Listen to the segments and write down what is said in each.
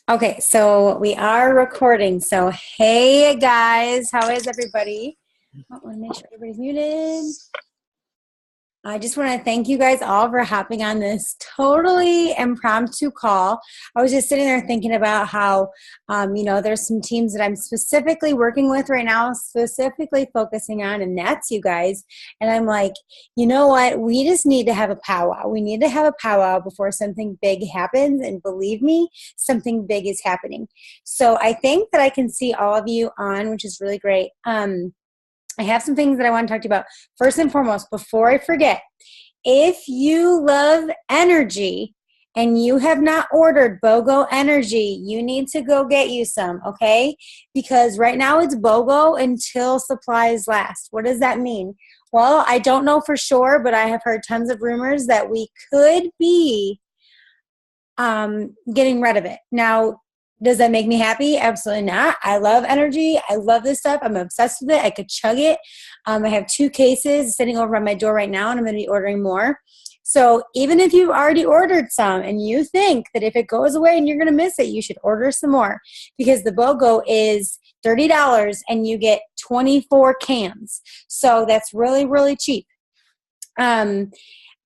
Okay, so we are recording. So, hey guys, how is everybody? I want to make sure everybody's muted. I just want to thank you guys all for hopping on this totally impromptu call. I was just sitting there thinking about how, there's some teams that I'm specifically working with right now, specifically focusing on, and that's you guys. And I'm like, you know what? We just need to have a powwow. We need to have a powwow before something big happens. And believe me, something big is happening. So I think that I can see all of you on, which is really great. I have some things that I want to talk to you about. First and foremost, before I forget, if you love energy and you have not ordered BOGO energy, you need to go get you some, okay? Because right now it's BOGO until supplies last. What does that mean? Well, I don't know for sure, but I have heard tons of rumors that we could be getting rid of it. Now, does that make me happy? Absolutely not. I love energy. I love this stuff. I'm obsessed with it. I could chug it. I have 2 cases sitting over on my door right now, and I'm going to be ordering more. So even if you've already ordered some and you think that if it goes away and you're going to miss it, you should order some more, because the BOGO is $30 and you get 24 cans. So that's really, really cheap.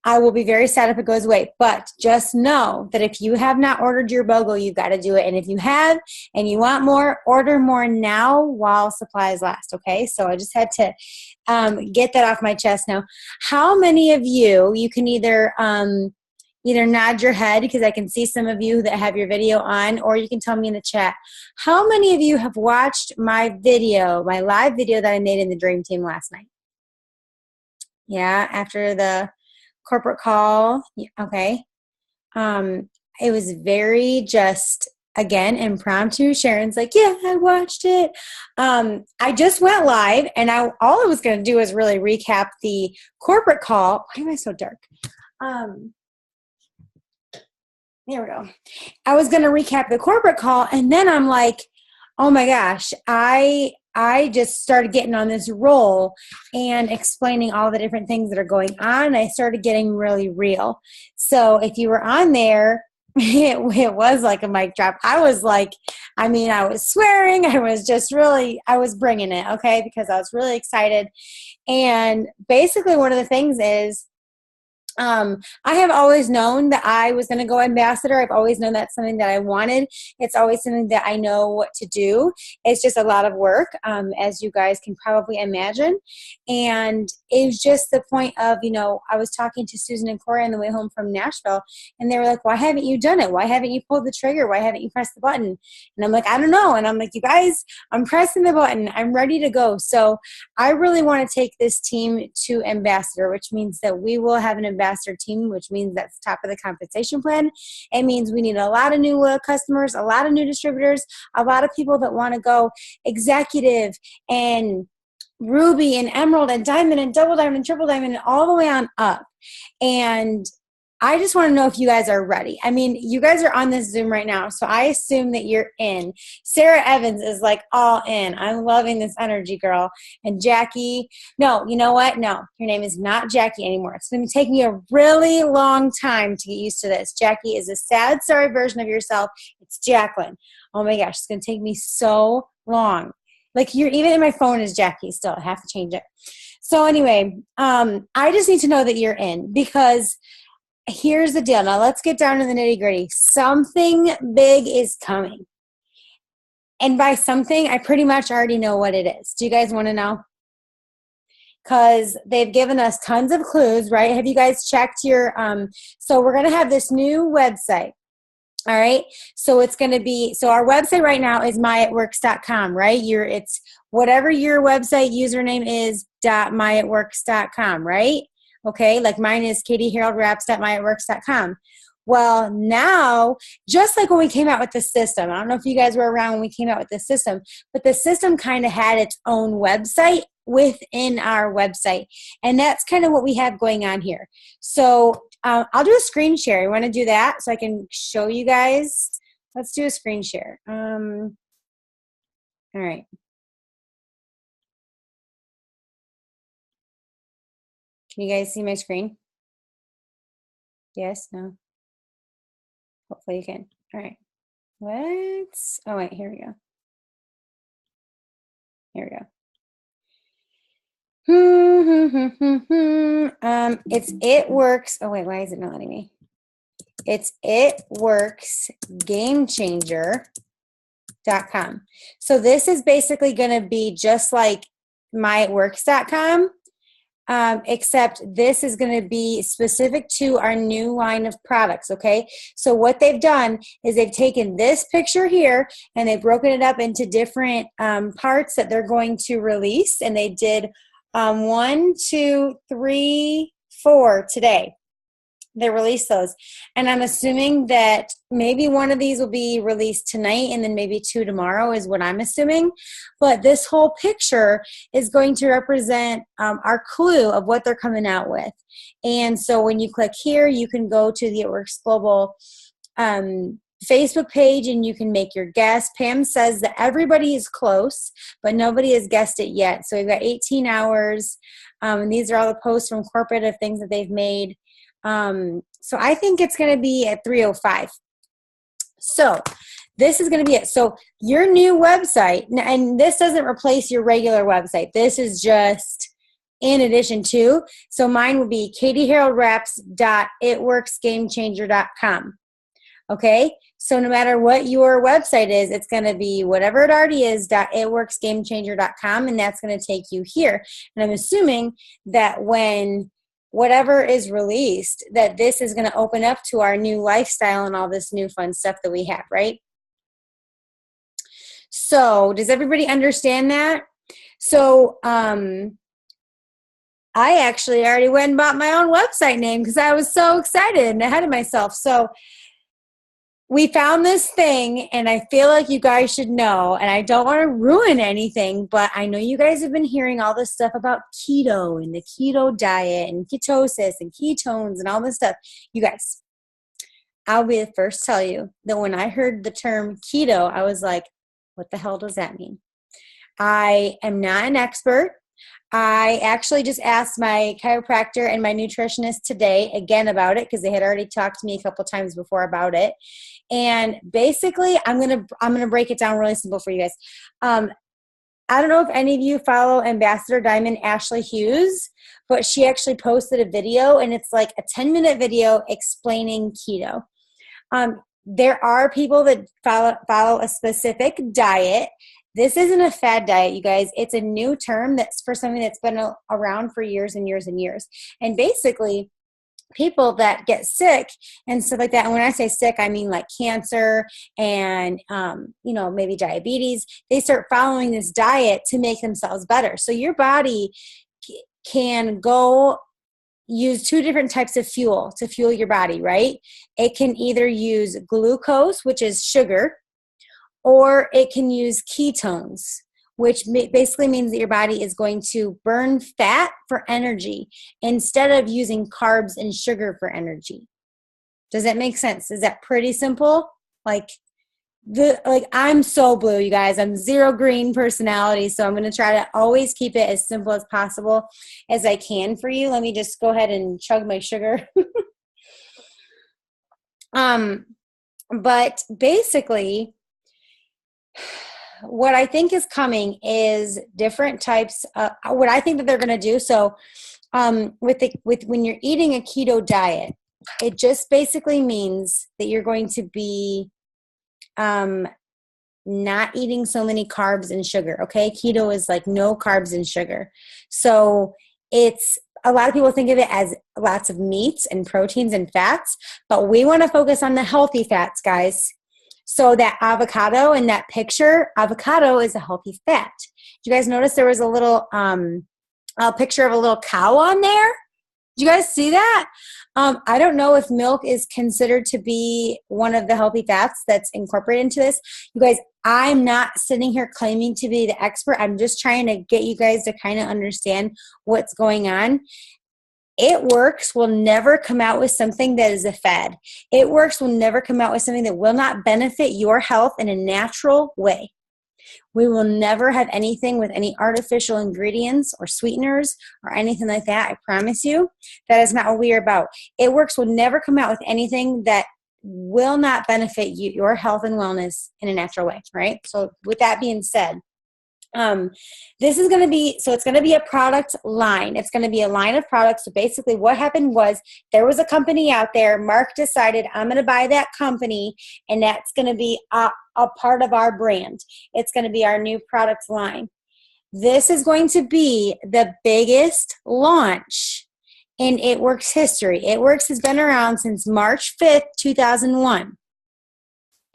I will be very sad if it goes away, but just know that if you have not ordered your BOGO, you've got to do it. And if you have and you want more, order more now while supplies last, okay? So I just had to get that off my chest now. How many of you can either nod your head, because I can see some of you that have your video on, or you can tell me in the chat. How many of you have watched my video, my live video that I made in the Dream Team last night? Yeah, after the corporate call. Okay. It was very just, again, impromptu. Sharon's like, yeah, I watched it. I just went live, and all I was going to do is really recap the corporate call. Why am I so dark? There we go. I was going to recap the corporate call, and then I'm like, oh my gosh, I just started getting on this roll and explaining all the different things that are going on. I started getting really real. So if you were on there, it was like a mic drop. I was like, I was swearing. I was bringing it, okay, because I was really excited. And basically one of the things is, I have always known that I was going to go ambassador. I've always known that's something that I wanted. It's always something that I know what to do. It's just a lot of work, as you guys can probably imagine. And it was just the point of, I was talking to Susan and Corey on the way home from Nashville, and they were like, why haven't you done it? Why haven't you pulled the trigger? Why haven't you pressed the button? And I'm like, I don't know. And I'm like, you guys, I'm pressing the button. I'm ready to go. So I really want to take this team to ambassador, which means that we will have an ambassador team, which means that's top of the compensation plan. It means we need a lot of new customers, a lot of new distributors, a lot of people that want to go executive and ruby and emerald and diamond and double diamond and triple diamond and all the way on up. And I just want to know if you guys are ready. You guys are on this Zoom right now, so I assume that you're in. Sarah Evans is like all in. I'm loving this energy, girl. And Jackie, no, you know what? No, your name is not Jackie anymore. It's going to take me a really long time to get used to this. Jackie is a sad, sorry version of yourself. It's Jacqueline. Oh my gosh, it's going to take me so long. Like, you're even in my phone is Jackie still. I have to change it. So anyway, I just need to know that you're in, because here's the deal. Now let's get down to the nitty gritty. Something big is coming. And by something, I pretty much already know what it is. Do you guys want to know? Because they've given us tons of clues, right? Have you guys checked your, so we're going to have this new website. All right. So it's going to be, so our website right now is myatworks.com, right? It's whatever your website username is, .myatworks.com, right? Okay, like mine is katieharoldwraps.myatworks.com. Well, now, just like when we came out with the system, I don't know if you guys were around when we came out with the system, but the system kind of had its own website within our website. And that's kind of what we have going on here. So I'll do a screen share. You want to do that so I can show you guys? Let's do a screen share. All right. Can you guys see my screen? Yes? No? Hopefully you can. All right. what? Oh, wait, here we go. Here we go. It's It Works. Oh, wait, why is it not letting me? It's It Works Game Changer.com. So this is basically going to be just like myitworks.com. Except this is going to be specific to our new line of products, okay? So what they've done is they've taken this picture here and they've broken it up into different parts that they're going to release, and they did 1, 2, 3, 4 today. They released those. And I'm assuming that maybe one of these will be released tonight and then maybe 2 tomorrow is what I'm assuming. But this whole picture is going to represent our clue of what they're coming out with. And so when you click here, you can go to the It Works Global Facebook page and you can make your guess. Pam says that everybody is close, but nobody has guessed it yet. So we've got 18 hours. And these are all the posts from corporate of things that they've made. So I think it's going to be at 3:05. So this is going to be it. So your new website, and this doesn't replace your regular website. This is just in addition to. So mine would be katieharoldreps.itworksgamechanger.com. Okay. So no matter what your website is, it's going to be whatever it already is, .itworksgamechanger.com. And that's going to take you here. And I'm assuming that when whatever is released, that this is going to open up to our new lifestyle and all this new fun stuff that we have, right? So does everybody understand that? So I actually already went and bought my own website name because I was so excited and ahead of myself. So we found this thing, and I feel like you guys should know, and I don't want to ruin anything, but I know you guys have been hearing all this stuff about keto and the keto diet and ketosis and ketones and all this stuff. You guys, I'll be the first to tell you that when I heard the term keto, I was like, what the hell does that mean? I am not an expert. I actually just asked my chiropractor and my nutritionist today again about it because they had already talked to me a couple times before about it. And basically, I'm gonna break it down really simple for you guys. I don't know if any of you follow Ambassador Diamond Ashley Hughes, but she actually posted a video, and it's like a 10-minute video explaining keto. There are people that follow a specific diet. This isn't a fad diet, you guys. It's a new term that's for something that's been around for years and years and years. And basically, people that get sick and stuff like that, and when I say sick, I mean like cancer and, maybe diabetes, they start following this diet to make themselves better. So your body can go use 2 different types of fuel to fuel your body, right? It can either use glucose, which is sugar, or it can use ketones, which basically means that your body is going to burn fat for energy instead of using carbs and sugar for energy. Does that make sense? Is that pretty simple? I'm so blue, you guys. I'm 0 green personality, so I'm going to try to always keep it as simple as possible as I can for you. Let me just go ahead and chug my sugar. But basically, what I think is coming is different types of what I think that they're going to do. So when you're eating a keto diet, it just basically means that you're going to be not eating so many carbs and sugar. Okay. Keto is like no carbs and sugar. So it's, a lot of people think of it as lots of meats and proteins and fats, but we want to focus on the healthy fats, guys. So that avocado in that picture, avocado is a healthy fat. Did you guys notice there was a little a picture of a little cow on there? Did you guys see that? I don't know if milk is considered to be one of the healthy fats that's incorporated into this. You guys, I'm not sitting here claiming to be the expert. I'm just trying to get you guys to kind of understand what's going on. It Works will never come out with something that is a fad. It Works will never come out with something that will not benefit your health in a natural way. We will never have anything with any artificial ingredients or sweeteners or anything like that. I promise you. That is not what we are about. It Works will never come out with anything that will not benefit you, your health and wellness in a natural way, right? So with that being said, this is going to be, so it's going to be a product line. It's going to be a line of products. So basically what happened was there was a company out there. Mark decided, I'm going to buy that company, and that's going to be a part of our brand. It's going to be our new product line. This is going to be the biggest launch in It Works history. It Works has been around since March 5th, 2001.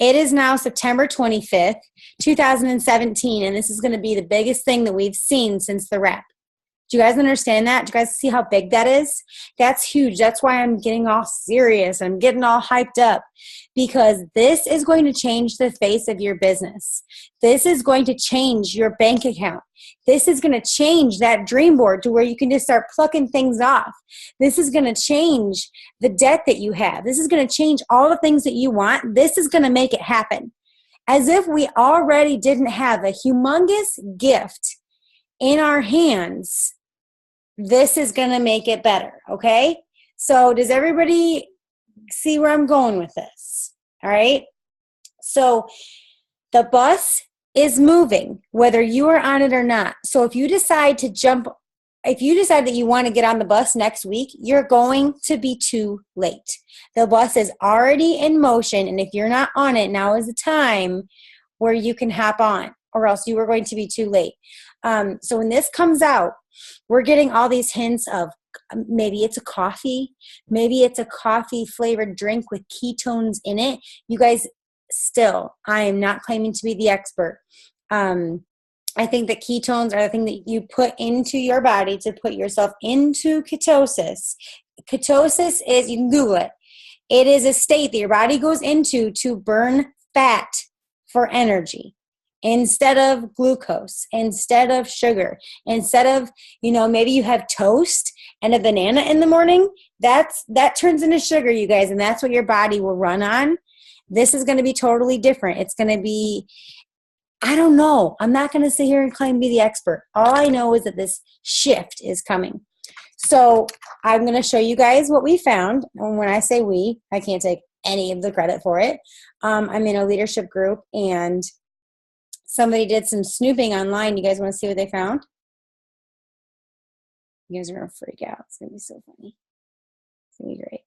It is now September 25th, 2017, and this is going to be the biggest thing that we've seen since the wrap. Do you guys understand that? Do you guys see how big that is? That's huge. That's why I'm getting all serious. I'm getting all hyped up, because this is going to change the face of your business. This is going to change your bank account. This is going to change that dream board to where you can just start plucking things off. This is going to change the debt that you have. This is going to change all the things that you want. This is going to make it happen. As if we already didn't have a humongous gift in our hands, this is going to make it better, okay? So does everybody see where I'm going with this? All right? So the bus is moving, whether you are on it or not. So if you decide that you want to get on the bus next week, you're going to be too late. The bus is already in motion, and if you're not on it, now is the time where you can hop on, or else you are going to be too late. So when this comes out, we're getting all these hints of maybe it's a coffee, maybe it's a coffee flavored drink with ketones in it. You guys, still, I am not claiming to be the expert. I think that ketones are the thing that you put into your body to put yourself into ketosis. Ketosis is, you can Google it. It is a state that your body goes into to burn fat for energy, instead of glucose, instead of sugar, instead of, maybe you have toast and a banana in the morning, that turns into sugar, you guys, and that's what your body will run on. This is going to be totally different. It's going to be, I don't know. I'm not going to sit here and claim to be the expert. All I know is that this shift is coming. So I'm going to show you guys what we found. And when I say we, I can't take any of the credit for it. I'm in a leadership group, and somebody did some snooping online. You guys want to see what they found? You guys are going to freak out. It's going to be so funny. It's going to be great.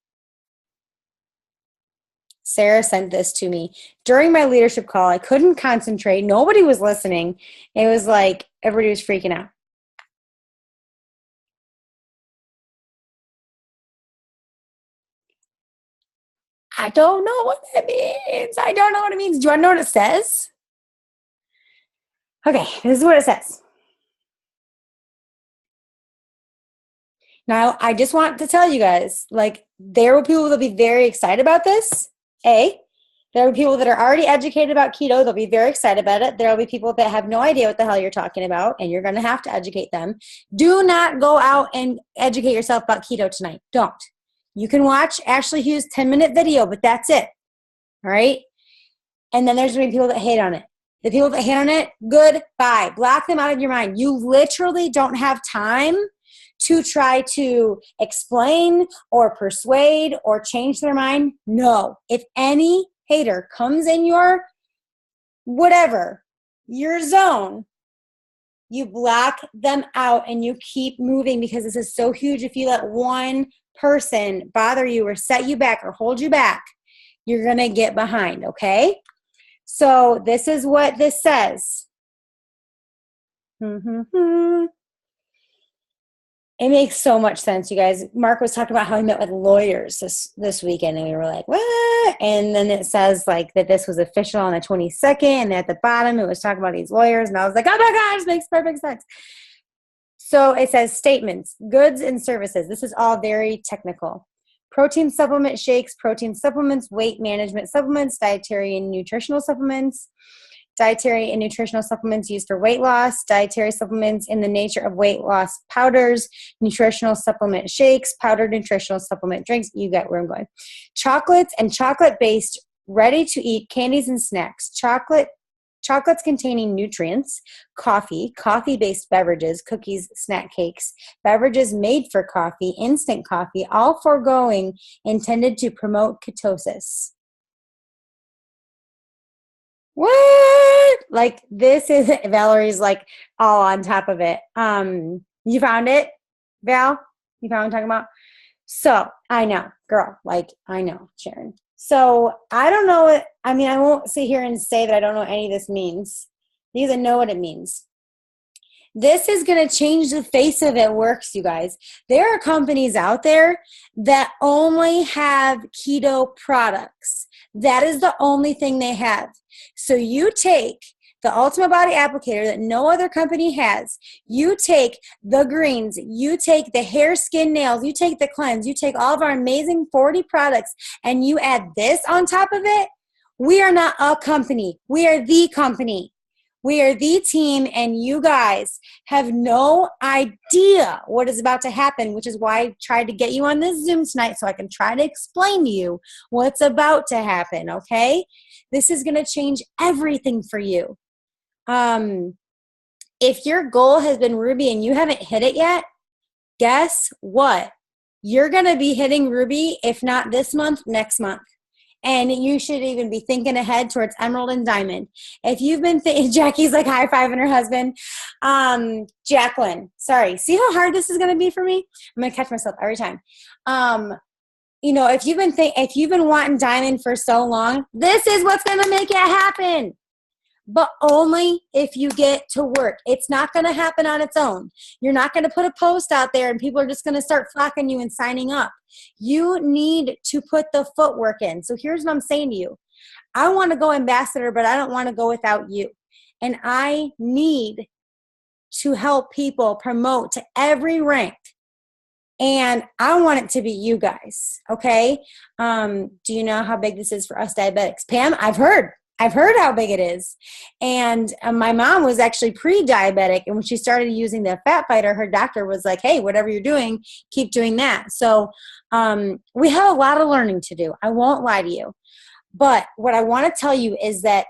Sarah sent this to me. During my leadership call, I couldn't concentrate. Nobody was listening. It was like everybody was freaking out. I don't know what that means. I don't know what it means. Do you want to know what it says? Okay, this is what it says. Now, I just want to tell you guys, there will be people that will be very excited about this. There will be people that are already educated about keto. They'll be very excited about it. There will be people that have no idea what the hell you're talking about, and you're going to have to educate them. Do not go out and educate yourself about keto tonight. Don't. You can watch Ashley Hughes' 10-minute video, but that's it. All right? And then there's going to be people that hate on it. The people that hate on it, goodbye. Block them out of your mind. You literally don't have time to try to explain or persuade or change their mind. No. If any hater comes in your whatever, your zone, you block them out and you keep moving, because this is so huge. If you let one person bother you or set you back or hold you back, you're going to get behind, okay? So this is what this says. It makes so much sense, you guys. Mark was talking about how he met with lawyers this weekend, and we were like, what? And then it says that this was official on the 22nd, and at the bottom it was talking about these lawyers, and I was like, oh my gosh, makes perfect sense. So it says statements, goods and services. This is all very technical. Protein supplement shakes, protein supplements, weight management supplements, dietary and nutritional supplements, dietary and nutritional supplements used for weight loss, dietary supplements in the nature of weight loss powders, nutritional supplement shakes, powdered nutritional supplement drinks. You get where I'm going. Chocolates and chocolate-based ready-to-eat candies and snacks. Chocolates containing nutrients, coffee-based beverages, cookies, snack cakes, beverages made for coffee, instant coffee, all foregoing intended to promote ketosis. What? Like this is Valerie's like all on top of it. You found it, Val? You found what I'm talking about? So I know, girl, like I know, Sharon. So I don't know what I mean, I won't sit here and say that I don't know what any of this means because I know what it means. This is going to change the face of it works, you guys. There are companies out there that only have keto products. That is the only thing they have. So you take the Ultimate Body Applicator that no other company has. You take the greens, you take the hair, skin, nails, you take the cleanse, you take all of our amazing 40 products, and you add this on top of it. We are not a company. We are the company. We are the team, and you guys have no idea what is about to happen, which is why I tried to get you on this Zoom tonight so I can try to explain to you what's about to happen, okay? This is going to change everything for you. If your goal has been Ruby and you haven't hit it yet, guess what? You're going to be hitting Ruby, if not this month, next month. And you should even be thinking ahead towards Emerald and Diamond. If you've been Jackie's like high-fiving her husband. Jacqueline, sorry. See how hard this is going to be for me? I'm going to catch myself every time. You know, if you've been wanting Diamond for so long, this is what's going to make it happen. But only if you get to work. It's not going to happen on its own. You're not going to put a post out there and people are just going to start flocking you and signing up. You need to put the footwork in. So here's what I'm saying to you. I want to go ambassador, but I don't want to go without you. And I need to help people promote to every rank. And I want it to be you guys, okay? Do you know how big this is for us diabetics? Pam, I've heard how big it is. And my mom was actually pre-diabetic. And when she started using the Fat Fighter, her doctor was like, hey, whatever you're doing, keep doing that. So we have a lot of learning to do. I won't lie to you. But what I want to tell you is that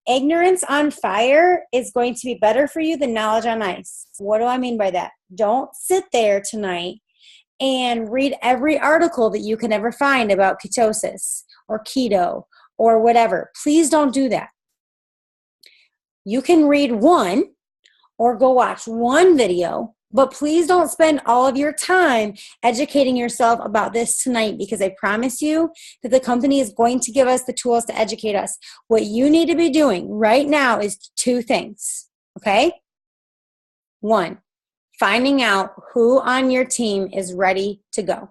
ignorance on fire is going to be better for you than knowledge on ice. What do I mean by that? Don't sit there tonight and read every article that you can ever find about ketosis or keto or whatever. Please don't do that. You can read one or go watch one video, but please don't spend all of your time educating yourself about this tonight, because I promise you that the company is going to give us the tools to educate us. What you need to be doing right now is two things, okay? One, finding out who on your team is ready to go.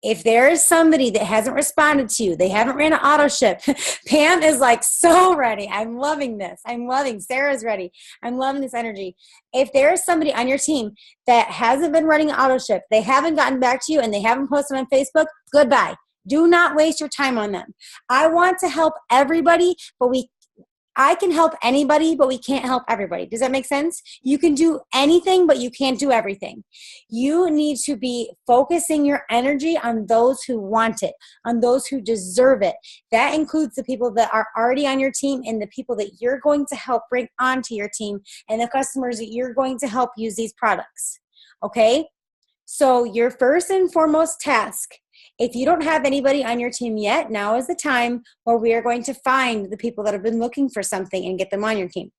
If there is somebody that hasn't responded to you, they haven't ran an auto ship. Pam is like so ready. I'm loving this. Sarah's ready. I'm loving this energy. If there is somebody on your team that hasn't been running an auto ship, they haven't gotten back to you, and they haven't posted on Facebook, goodbye. Do not waste your time on them. I want to help everybody, but I can help anybody, but we can't help everybody. Does that make sense? You can do anything, but you can't do everything. You need to be focusing your energy on those who want it, on those who deserve it. That includes the people that are already on your team and the people that you're going to help bring onto your team and the customers that you're going to help use these products. Okay? So your first and foremost task, if you don't have anybody on your team yet, now is the time where we are going to find the people that have been looking for something and get them on your team.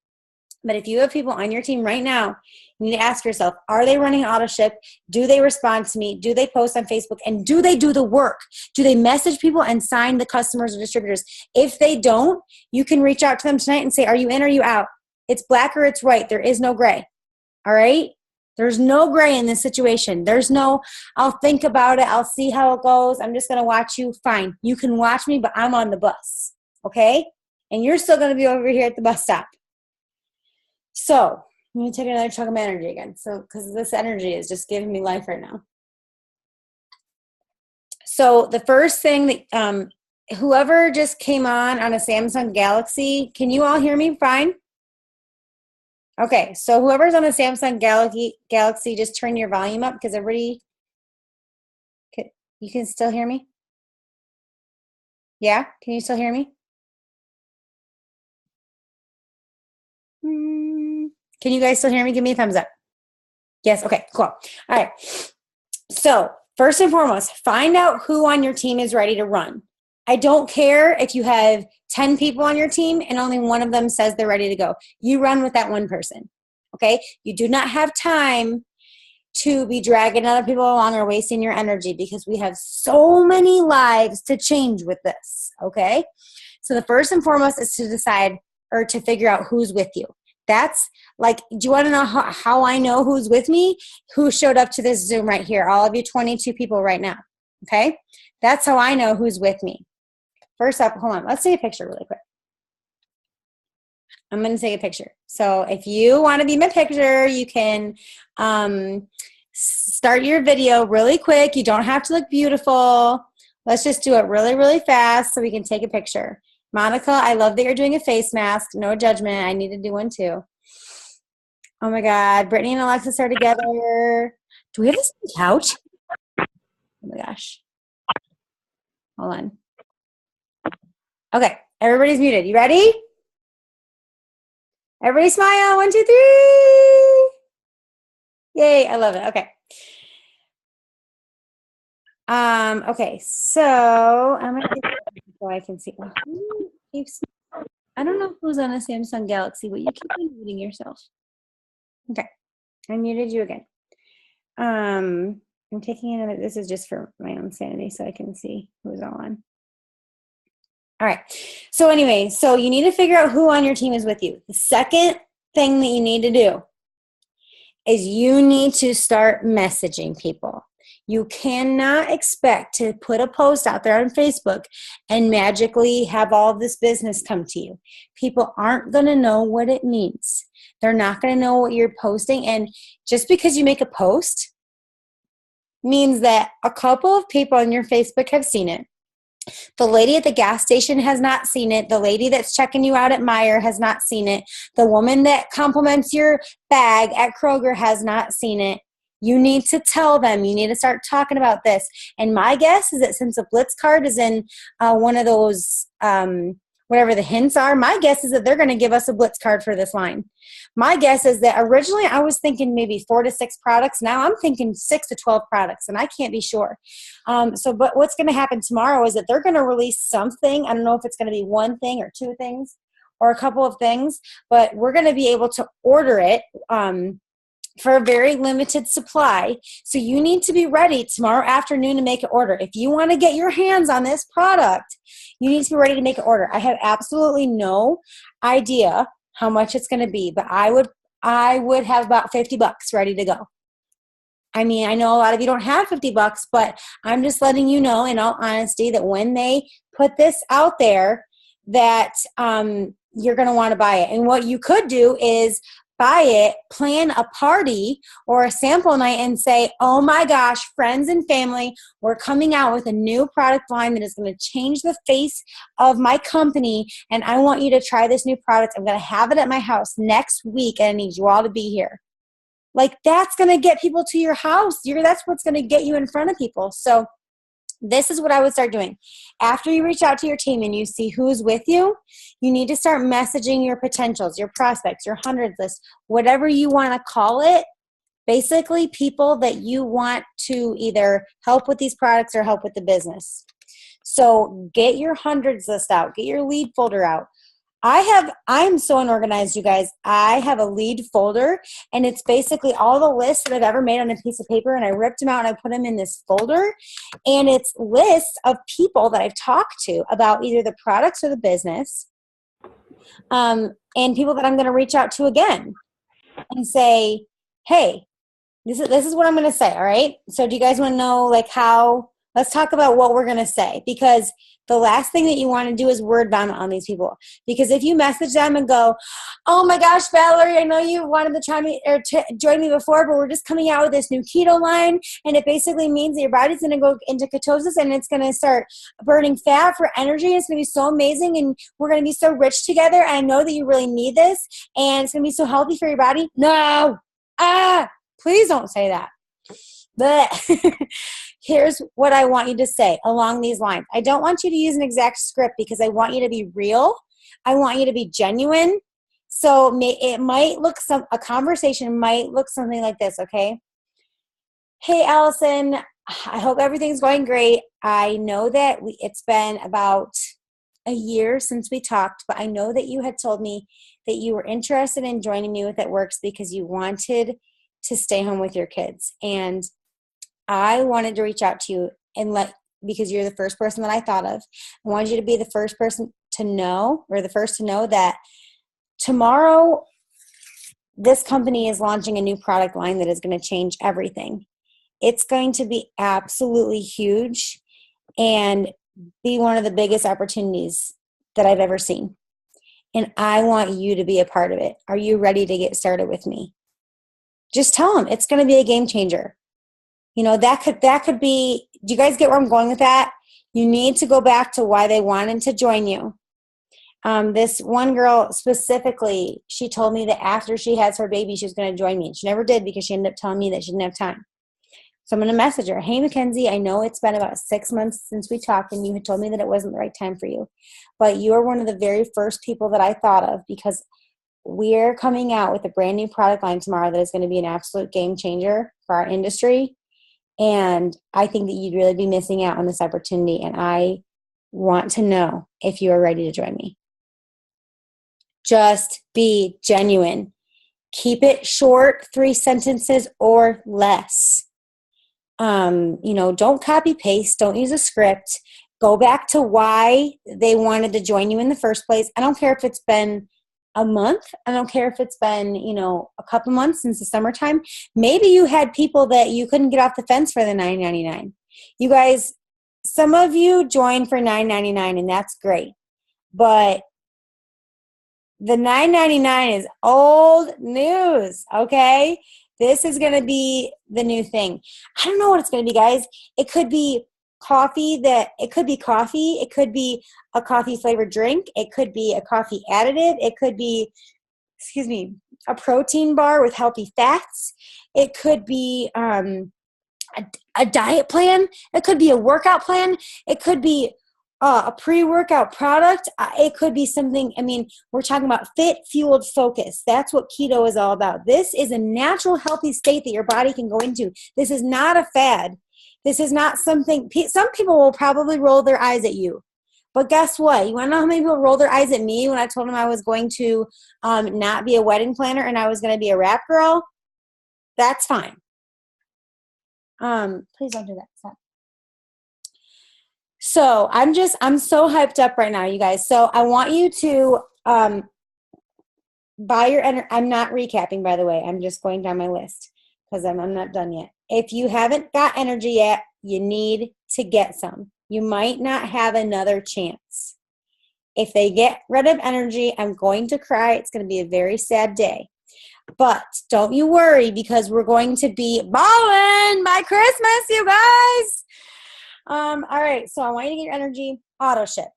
But if you have people on your team right now, you need to ask yourself, are they running auto ship? Do they respond to me? Do they post on Facebook? And do they do the work? Do they message people and sign the customers or distributors? If they don't, you can reach out to them tonight and say, are you in or are you out? It's black or it's white. There is no gray. All right? There's no gray in this situation. There's no, I'll think about it. I'll see how it goes. I'm just going to watch you. Fine. You can watch me, but I'm on the bus. Okay? And you're still going to be over here at the bus stop. So, let me take another chunk of energy again. So, because this energy is just giving me life right now. So, the first thing that, whoever just came on a Samsung Galaxy, can you all hear me fine? Okay, so whoever's on the Samsung Galaxy, just turn your volume up because everybody, you can still hear me? Yeah, can you still hear me? Can you guys still hear me? Give me a thumbs up. Yes, okay, cool. All right, so first and foremost, find out who on your team is ready to run. I don't care if you have 10 people on your team and only one of them says they're ready to go. You run with that one person, okay? You do not have time to be dragging other people along or wasting your energy because we have so many lives to change with this, okay? So the first and foremost is to decide or to figure out who's with you. That's like, do you want to know how I know who's with me? Who showed up to this Zoom right here? All of you 22 people right now, okay? That's how I know who's with me. First up, hold on. Let's take a picture really quick. I'm going to take a picture. So if you want to be in my picture, you can start your video really quick. You don't have to look beautiful. Let's just do it really, really fast so we can take a picture. Monica, I love that you're doing a face mask. No judgment. I need to do one too. Oh my God. Brittany and Alexis are together. Do we have this couch? Oh my gosh. Hold on. Okay. Everybody's muted. You ready? Everybody smile. 1, 2, 3. Yay. I love it. Okay. Okay. So I'm going to so I can see. I don't know who's on a Samsung Galaxy, but you keep muting yourself. Okay. I muted you again. I'm taking another. This is just for my own sanity so I can see who's all on. All right. So anyway, so you need to figure out who on your team is with you. The second thing that you need to do is you need to start messaging people. You cannot expect to put a post out there on Facebook and magically have all this business come to you. People aren't going to know what it means. They're not going to know what you're posting. And just because you make a post means that a couple of people on your Facebook have seen it. The lady at the gas station has not seen it. The lady that's checking you out at Meijer has not seen it. The woman that compliments your bag at Kroger has not seen it. You need to tell them. You need to start talking about this. And my guess is that since a Blitz card is in one of those, whatever the hints are, my guess is that they're going to give us a Blitz card for this line. My guess is that originally I was thinking maybe 4 to 6 products. Now I'm thinking 6 to 12 products, and I can't be sure. But what's going to happen tomorrow is that they're going to release something. I don't know if it's going to be one thing or 2 things or a couple of things, but we're going to be able to order it for a very limited supply. So you need to be ready tomorrow afternoon to make an order. If you want to get your hands on this product, you need to be ready to make an order. I have absolutely no idea how much it's going to be, but I would have about $50 ready to go. I mean, I know a lot of you don't have $50, but I'm just letting you know in all honesty that when they put this out there that you're going to want to buy it. And what you could do is buy it, plan a party or a sample night and say, oh my gosh, friends and family, we're coming out with a new product line that is going to change the face of my company, and I want you to try this new product. I'm going to have it at my house next week, and I need you all to be here. Like, that's going to get people to your house. That's what's going to get you in front of people. So this is what I would start doing. After you reach out to your team and you see who's with you, you need to start messaging your potentials, your prospects, your hundreds list, whatever you want to call it. Basically, people that you want to either help with these products or help with the business. So get your hundreds list out. Get your lead folder out. I'm so unorganized, you guys. I have a lead folder, and it's basically all the lists that I've ever made on a piece of paper, and I ripped them out and I put them in this folder, and it's lists of people that I've talked to about either the products or the business, and people that I'm going to reach out to again and say, hey, this is what I'm going to say, all right? So do you guys want to know, like, how – let's talk about what we're going to say, because the last thing that you want to do is word vomit on these people. Because if you message them and go, oh my gosh, Valerie, I know you wanted to try me or join me before, but we're just coming out with this new keto line, and it basically means that your body's going to go into ketosis and it's going to start burning fat for energy. It's going to be so amazing, and we're going to be so rich together. And I know that you really need this, and it's going to be so healthy for your body. No, please don't say that. But here's what I want you to say along these lines. I don't want you to use an exact script because I want you to be real. I want you to be genuine. So it might look a conversation might look something like this, okay? Hey, Allison, I hope everything's going great. I know that it's been about a year since we talked, but I know that you had told me that you were interested in joining me with It Works because you wanted to stay home with your kids. And I wanted to reach out to you and because you're the first person that I thought of. I wanted you to be the first person to know, or the first to know, that tomorrow this company is launching a new product line that is going to change everything. It's going to be absolutely huge and be one of the biggest opportunities that I've ever seen. And I want you to be a part of it. Are you ready to get started with me? Just tell them it's going to be a game changer. You know, that could be, do you guys get where I'm going with that? You need to go back to why they wanted to join you. This one girl specifically, she told me that after she has her baby, she was going to join me. She never did because she ended up telling me that she didn't have time. So I'm going to message her. Hey, Mackenzie, I know it's been about 6 months since we talked and you had told me that it wasn't the right time for you. But you are one of the very first people that I thought of because we're coming out with a brand new product line tomorrow that is going to be an absolute game changer for our industry. And I think that you'd really be missing out on this opportunity. And I want to know if you are ready to join me. Just be genuine. Keep it short, 3 sentences or less. Don't copy paste. Don't use a script. Go back to why they wanted to join you in the first place. I don't care if it's been a month. I don't care if it's been, a couple months since the summertime. Maybe you had people that you couldn't get off the fence for the $9.99. You guys, some of you joined for $9.99 and that's great. But the $9.99 is old news, okay? This is going to be the new thing. I don't know what it's going to be, guys. It could be coffee. It could be a coffee flavored drink. It could be a coffee additive. It could be, a protein bar with healthy fats. It could be a diet plan. It could be a workout plan. It could be a pre-workout product. It could be something, we're talking about fit, fueled focus. That's what keto is all about. This is a natural, healthy state that your body can go into. This is not a fad. This is not something, some people will probably roll their eyes at you. But guess what? You want to know how many people rolled their eyes at me when I told them I was going to not be a wedding planner and I was going to be a rap girl? That's fine. Please don't do that. Stop. So I'm so hyped up right now, you guys. So I want you to buy your energy. I'm not recapping, by the way. I'm just going down my list because I'm not done yet. If you haven't got energy yet, you need to get some. You might not have another chance. If they get rid of energy, I'm going to cry. It's going to be a very sad day. But don't you worry because we're going to be balling by Christmas, you guys. All right, so I want you to get your energy. Auto ship.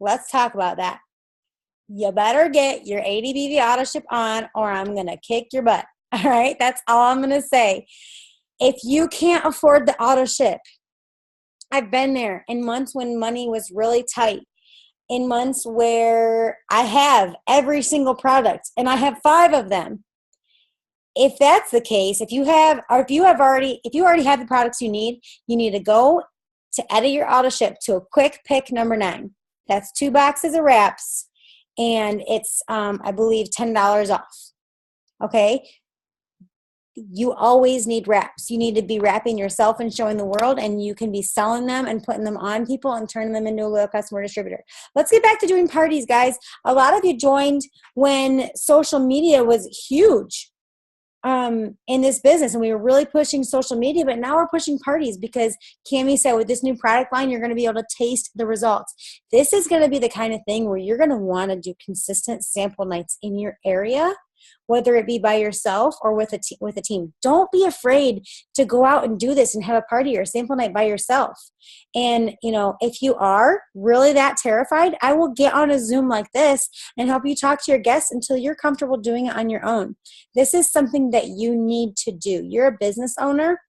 Let's talk about that. You better get your ADBV auto ship on or I'm going to kick your butt. All right, that's all I'm going to say. If you can't afford the auto ship, I've been there in months when money was really tight, in months where I have every single product and I have 5 of them. If that's the case, if you already have the products you need to go to edit your auto ship to a quick pick number 9. That's 2 boxes of wraps and it's, I believe $10 off. Okay. You always need wraps. You need to be wrapping yourself and showing the world, and you can be selling them and putting them on people and turning them into a loyal customer distributor. Let's get back to doing parties, guys. A lot of you joined when social media was huge in this business, and we were really pushing social media, but now we're pushing parties because Cami said with this new product line, you're going to be able to taste the results. This is going to be the kind of thing where you're going to want to do consistent sample nights in your area, whether it be by yourself or with a team. Don't be afraid to go out and do this and have a party or a sample night by yourself. And, if you are really that terrified, I will get on a Zoom like this and help you talk to your guests until you're comfortable doing it on your own. This is something that you need to do. You're a business owner.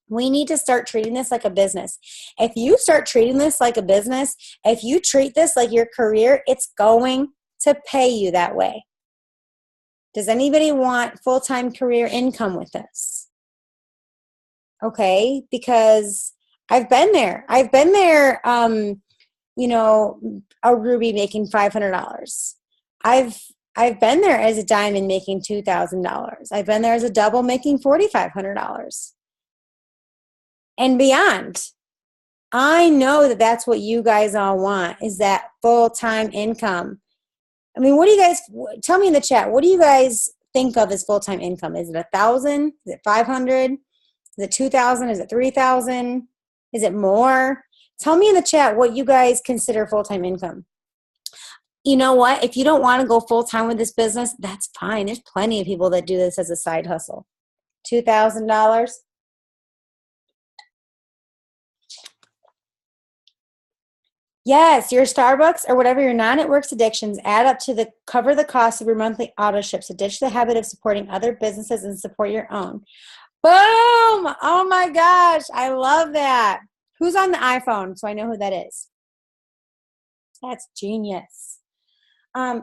We need to start treating this like a business. If you start treating this like a business, if you treat this like your career, it's going to pay you that way. Does anybody want full-time career income with this? okay? Because I've been there. I've been there, you know, a ruby making $500. I've I've been there as a diamond making $2,000. I've been there as a double making $4,500 and beyond. I know that that's what you guys all want, is that full-time income. I mean, what do you guys, tell me in the chat, what do you guys think of as full-time income? Is it 1,000? Is it 500? Is it 2,000? Is it 3,000? Is it more? Tell me in the chat what you guys consider full-time income. You know what? If you don't want to go full-time with this business, that's fine. There's plenty of people that do this as a side hustle. $2,000. Yes, your Starbucks or whatever your non-networks addictions add up to cover the cost of your monthly auto ship. So ditch the habit of supporting other businesses and support your own. Boom! Oh my gosh, I love that. Who's on the iPhone so I know who that is? That's genius.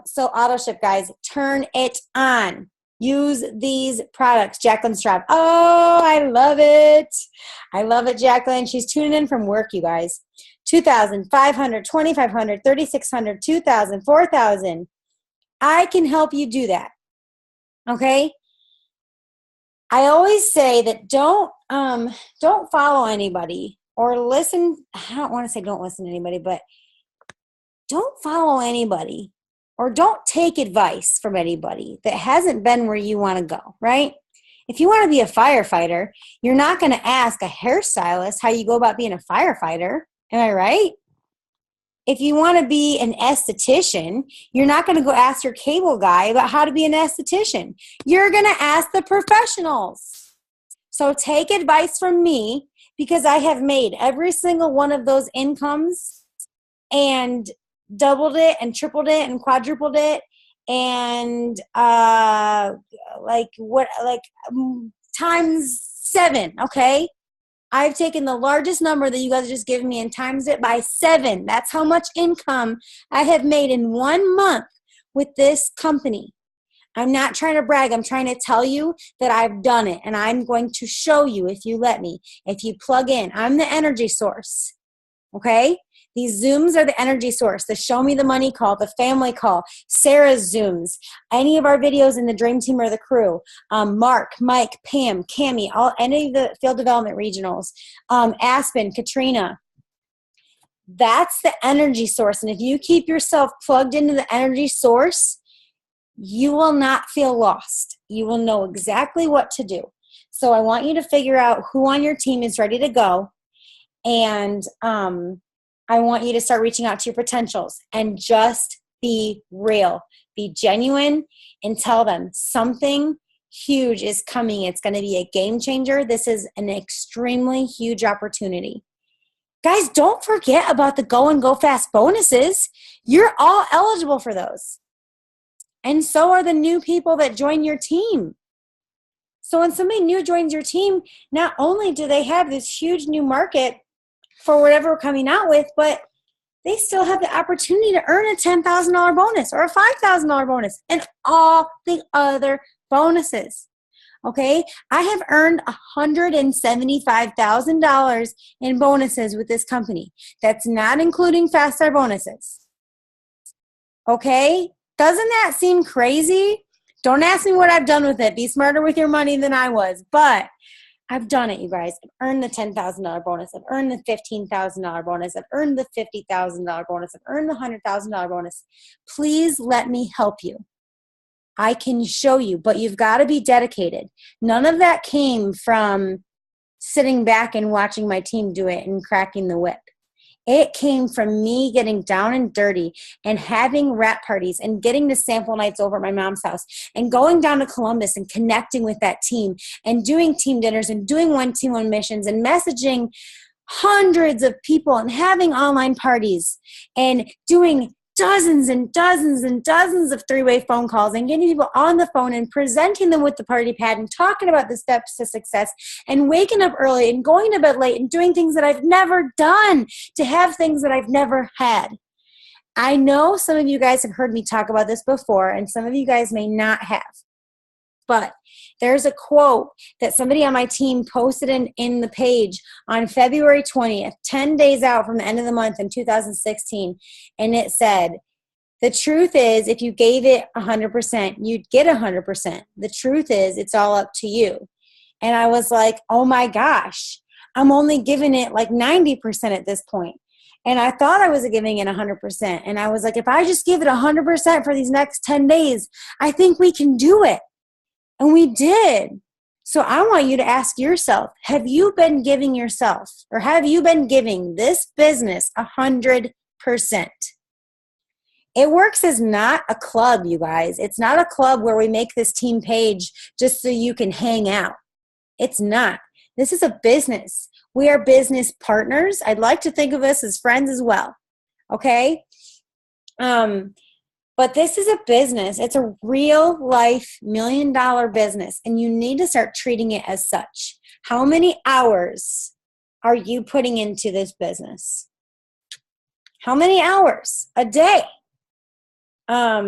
So auto ship, guys, turn it on. Use these products. Jacqueline Straub. Oh, I love it. I love it, Jacqueline. She's tuning in from work, you guys. 2,000, 500, 2,500, 3,600, 2,000, 4,000. I can help you do that. Okay? I always say that don't follow anybody or listen. I don't want to say don't listen to anybody, but don't follow anybody or don't take advice from anybody that hasn't been where you want to go, right? If you want to be a firefighter, you're not going to ask a hairstylist how you go about being a firefighter. Am I right? If you want to be an esthetician, you're not going to go ask your cable guy about how to be an esthetician. You're going to ask the professionals. So take advice from me, because I have made every single one of those incomes and doubled it and tripled it and quadrupled it and times 7, okay? I've taken the largest number that you guys just given me and times it by 7. That's how much income I have made in 1 month with this company. I'm not trying to brag. I'm trying to tell you that I've done it, and I'm going to show you if you let me. If you plug in, I'm the energy source, okay? These Zooms are the energy source, the Show Me the Money call, the family call, Sarah's Zooms, any of our videos in the Dream Team or the crew, Mark, Mike, Pam, Cammie, any of the field development regionals, Aspen, Katrina. That's the energy source. And if you keep yourself plugged into the energy source, you will not feel lost. You will know exactly what to do. So I want you to figure out who on your team is ready to go, and I want you to start reaching out to your potentials and just be real. Be genuine and tell them something huge is coming. It's going to be a game changer. This is an extremely huge opportunity. Guys, don't forget about the Go and Go Fast bonuses. You're all eligible for those. And so are the new people that join your team. So when somebody new joins your team, not only do they have this huge new market for whatever we're coming out with, but they still have the opportunity to earn a $10,000 bonus or a $5,000 bonus and all the other bonuses. Okay, I have earned $175,000 in bonuses with this company. That's not including Fast Start bonuses. Okay, doesn't that seem crazy? Don't ask me what I've done with it. Be smarter with your money than I was, but I've done it, you guys. I've earned the $10,000 bonus. I've earned the $15,000 bonus. I've earned the $50,000 bonus. I've earned the $100,000 bonus. Please let me help you. I can show you, but you've got to be dedicated. None of that came from sitting back and watching my team do it and cracking the whip. It came from me getting down and dirty and having wrap parties and getting to sample nights over at my mom's house and going down to Columbus and connecting with that team and doing team dinners and doing one-team-one missions and messaging hundreds of people and having online parties and doing dozens and dozens and dozens of three-way phone calls and getting people on the phone and presenting them with the party pad and talking about the steps to success and waking up early and going to bed late and doing things that I've never done to have things that I've never had. I know some of you guys have heard me talk about this before, and some of you guys may not have. but there's a quote that somebody on my team posted in the page on February 20th, 10 days out from the end of the month in 2016. And it said, the truth is, if you gave it 100%, you'd get 100%. The truth is, it's all up to you. And I was like, oh my gosh, I'm only giving it like 90% at this point. And I thought I was giving it 100%. And I was like, if I just give it 100% for these next 10 days, I think we can do it. And we did. So I want you to ask yourself, have you been giving yourself, or have you been giving this business 100%? It Works is not a club, you guys. It's not a club where we make this team page just so you can hang out. It's not. This is a business. We are business partners. I'd like to think of us as friends as well. Okay? But this is a business. It's a real life $1 million business, and you need to start treating it as such. How many hours are you putting into this business? How many hours a day? How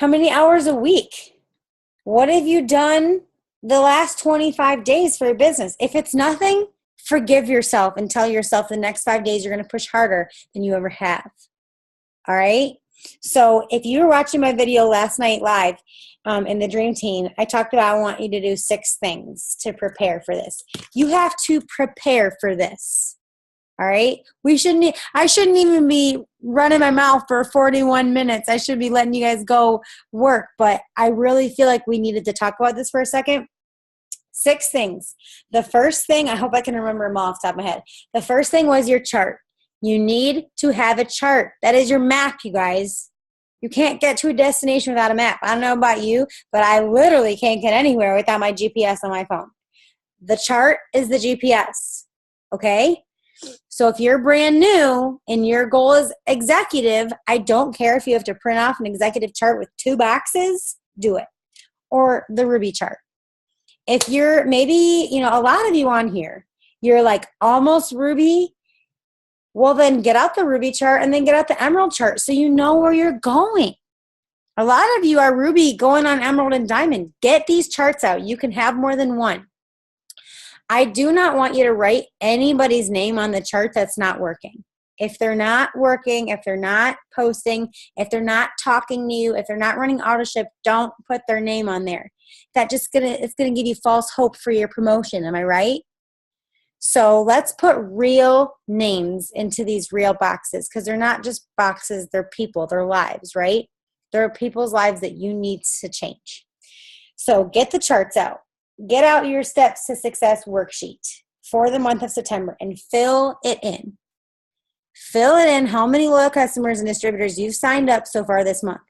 many hours a week? What have you done the last 25 days for your business? If it's nothing, forgive yourself and tell yourself the next 5 days you're going to push harder than you ever have. All right? So if you were watching my video last night live in the Dream Team, I talked about I want you to do 6 things to prepare for this. You have to prepare for this. All right? I shouldn't even be running my mouth for 41 minutes. I should be letting you guys go work, but I really feel like we needed to talk about this for a second. 6 things. The first thing, I hope I can remember them all off the top of my head. The first thing was your chart. You need to have a chart. That is your map, you guys. You can't get to a destination without a map. I don't know about you, but I literally can't get anywhere without my GPS on my phone. The chart is the GPS, okay? So if you're brand new and your goal is executive, I don't care if you have to print off an executive chart with 2 boxes, do it. Or the Ruby chart. If you're maybe, a lot of you on here, you're like almost Ruby, well then get out the Ruby chart and then get out the Emerald chart so you know where you're going. A lot of you are Ruby going on Emerald and Diamond. Get these charts out. You can have more than one. I do not want you to write anybody's name on the chart that's not working. If they're not working, if they're not posting, if they're not talking to you, if they're not running AutoShip, don't put their name on there. It's gonna give you false hope for your promotion. Am I right? So let's put real names into these real boxes, because they're not just boxes, they're people, they're lives, right? They're people's lives that you need to change. So get the charts out. Get out your Steps to Success worksheet for the month of September and fill it in. Fill it in how many loyal customers and distributors you've signed up so far this month.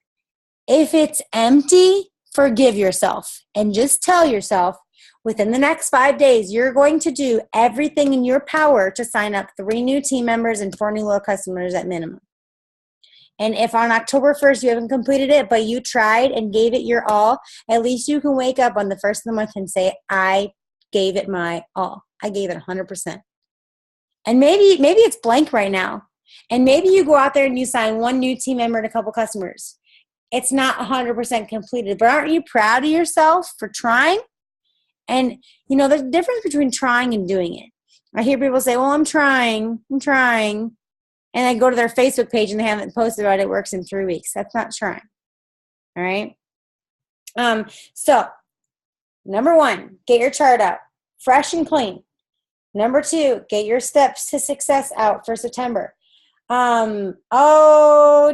If it's empty, forgive yourself and just tell yourself within the next 5 days, you're going to do everything in your power to sign up 3 new team members and 4 new loyal customers at minimum. And if on October 1st you haven't completed it, but you tried and gave it your all, at least you can wake up on the first of the month and say, I gave it my all. I gave it 100%. And maybe it's blank right now. And maybe you go out there and you sign 1 new team member and a couple customers. It's not 100% completed, but aren't you proud of yourself for trying? And, there's a difference between trying and doing it. I hear people say, well, I'm trying. And I go to their Facebook page and they haven't posted about it. It works in 3 weeks. That's not trying. All right. So number 1, get your chart out fresh and clean. Number 2, get your Steps to Success out for September.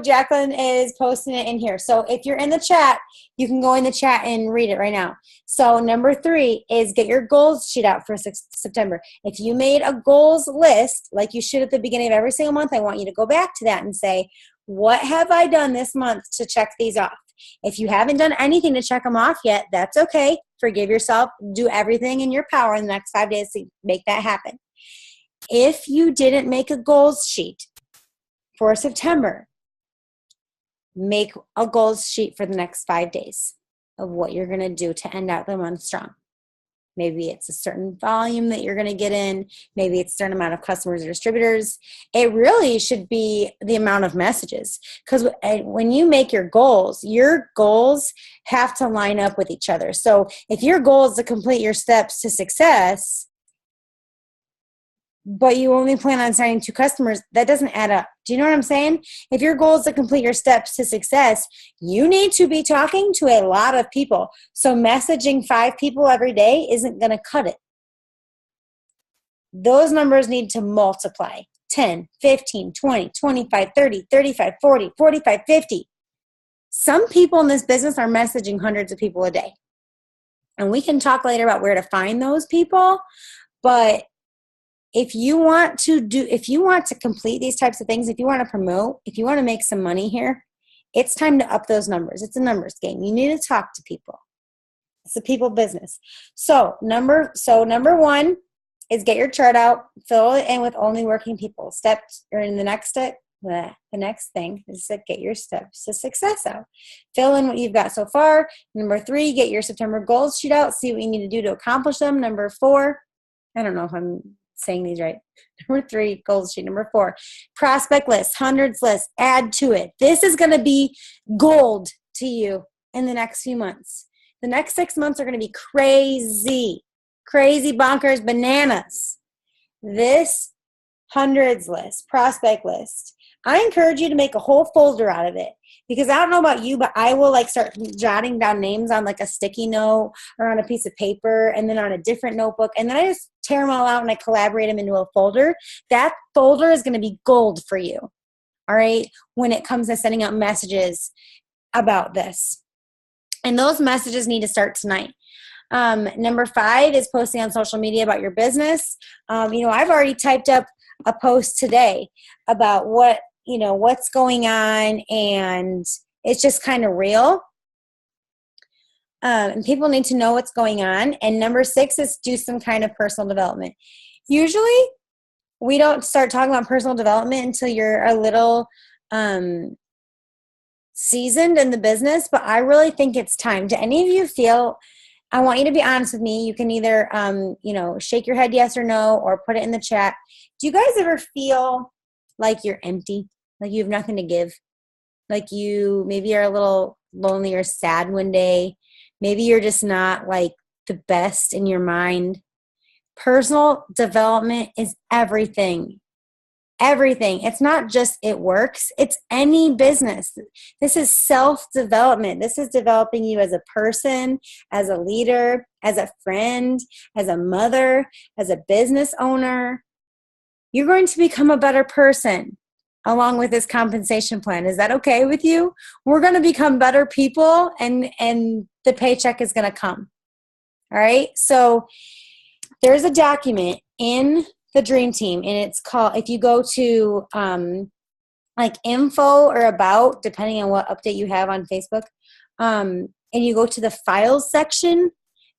Jacqueline is posting it in here. So if you're in the chat, you can go in the chat and read it right now. So number 3 is get your goals sheet out for September. If you made a goals list, like you should at the beginning of every single month, I want you to go back to that and say, what have I done this month to check these off? If you haven't done anything to check them off yet, that's okay. Forgive yourself. Do everything in your power in the next 5 days to make that happen. If you didn't make a goals sheet for September, make a goals sheet for the next 5 days of what you're going to do to end out the month strong. Maybe it's a certain volume that you're going to get in. Maybe it's a certain amount of customers or distributors. It really should be the amount of messages. Because when you make your goals have to line up with each other. So if your goal is to complete your steps to success, but you only plan on signing 2 customers, that doesn't add up. Do you know what I'm saying? If your goal is to complete your steps to success, you need to be talking to a lot of people. So messaging 5 people every day isn't going to cut it. Those numbers need to multiply. 10, 15, 20, 25, 30, 35, 40, 45, 50. Some people in this business are messaging hundreds of people a day. And we can talk later about where to find those people, but if you want to complete these types of things, if you want to promote, if you want to make some money here, it's time to up those numbers. It's a numbers game. You need to talk to people. It's a people business. So number 1 is get your chart out, fill it in with only working people. The next thing is to get your steps to success out. Fill in what you've got so far. Number 3, get your September goals sheet out. See what you need to do to accomplish them. Number 4, I don't know if I'm saying these right. Number 3, goals sheet. Number 4, prospect list, hundreds list, add to it. This is going to be gold to you in the next few months. The next 6 months are going to be crazy, bonkers, bananas. This hundreds list, prospect list, I encourage you to make a whole folder out of it, because I don't know about you, but I will start jotting down names on a sticky note or on a piece of paper and then on a different notebook. And then I just tear them all out and I collaborate them into a folder. That folder is going to be gold for you. All right. When it comes to sending out messages about this, and those messages need to start tonight. Number 5 is posting on social media about your business. I've already typed up a post today about what's going on, and it's just kind of real. And people need to know what's going on. And number 6 is do some kind of personal development. Usually we don't start talking about personal development until you're a little seasoned in the business, but I really think it's time. Do any of you feel, I want you to be honest with me. You can either, shake your head yes or no, or put it in the chat. Do you guys ever feel like you're empty? Like you have nothing to give? Like you maybe are a little lonely or sad one day. Maybe you're just not the best in your mind. Personal development is everything. Everything. It's not just it works. It's any business. This is self-development. This is developing you as a person, as a leader, as a friend, as a mother, as a business owner. You're going to become a better person along with this compensation plan. Is that okay with you? We're going to become better people, and the paycheck is going to come. All right? So there's a document in the Dream Team, and it's called, if you go to info or about, depending on what update you have on Facebook, and you go to the files section,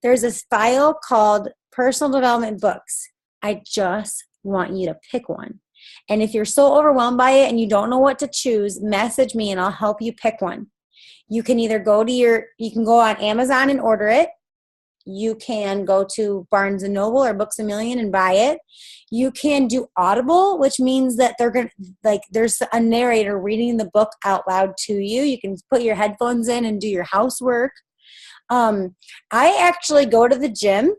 there's this file called Personal Development Books. I just want you to pick one. And if you're so overwhelmed by it and you don't know what to choose, message me and I'll help you pick one. You can either you can go on Amazon and order it. You can go to Barnes & Noble or Books A Million and buy it. You can do Audible, which means that they're going to, there's a narrator reading the book out loud to you. You can put your headphones in and do your housework. I actually go to the gym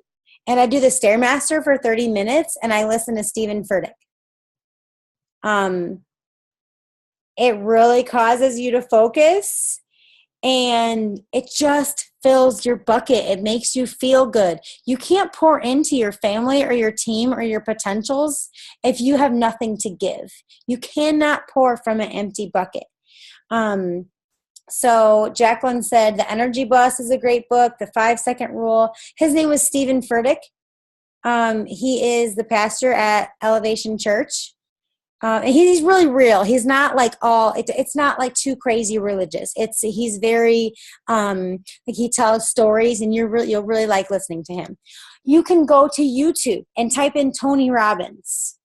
and I do the Stairmaster for 30 minutes and I listen to Stephen Furtick. It really causes you to focus, and it just fills your bucket. It makes you feel good. You can't pour into your family or your team or your potentials if you have nothing to give. You cannot pour from an empty bucket. So Jacqueline said The Energy Bus is a great book. The 5-Second Rule. His name was Stephen Furtick. He is the pastor at Elevation Church. He's really real. He's not it's not too crazy religious. He's very, he tells stories and you'll really like listening to him. You can go to YouTube and type in Tony Robbins.